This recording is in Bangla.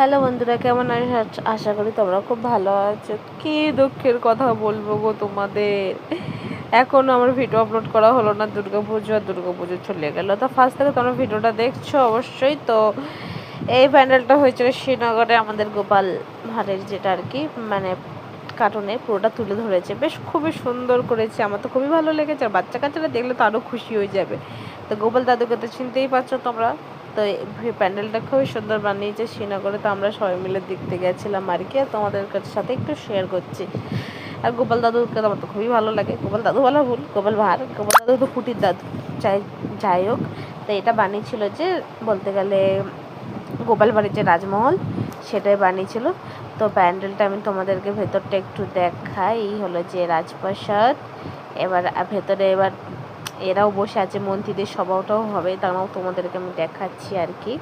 হ্যালো বন্ধুরা, কেমন আছো? আশা করি তোমরা খুব ভালো আছো। কি দুঃখের কথা বলবো গো তোমাদের, এখনো আমার ভিডিও আপলোড করা হলো না। দুর্গাপুজো আর দুর্গাপুজো চলে গেল। তো ফার্স্ট থেকে তোমরা ভিডিওটা দেখছো অবশ্যই। তো এই প্যান্ডেলটা হয়েছিল শ্রীনগরে, আমাদের গোপাল ভাঁড়ের, যেটা আর কি মানে কার্টুনে পুরোটা তুলে ধরেছে। বেশ খুবই সুন্দর করেছে, আমার তো খুবই ভালো লেগেছে। আর বাচ্চা কাচ্চারা দেখলে তো আরও খুশি হয়ে যাবে। তো গোপাল দাদুকে তো চিনতেই পারছো তোমরা। তো এই প্যান্ডেলটা খুবই সুন্দর বানিয়েছে শ্রীনগরে। তো আমরা সবাই মিলে দেখতে গেছিলাম আর কি, আর তোমাদের সাথে একটু শেয়ার করছি। আর গোপাল দাদুকে তো আমার তো খুবই ভালো লাগে। গোপাল দাদু বলা ভুল, গোপাল ভাঁড়। গোপাল দাদু তো কুটির দাদু, যাই যাই হোক। তো এটা বানিয়েছিল যে বলতে গেলে গোপাল বাড়ির যে রাজমহল, সেটাই বানিয়েছিল। তো প্যান্ডেলটা আমি তোমাদেরকে ভেতরটা একটু দেখাই। এই হলো যে রাজপ্রাসাদ। এবার ভেতরে এবার এরাও বসে আছে, মন্ত্রীদের সভাটাও হবে, তারাও তোমাদেরকে আমি দেখাচ্ছি আর কি।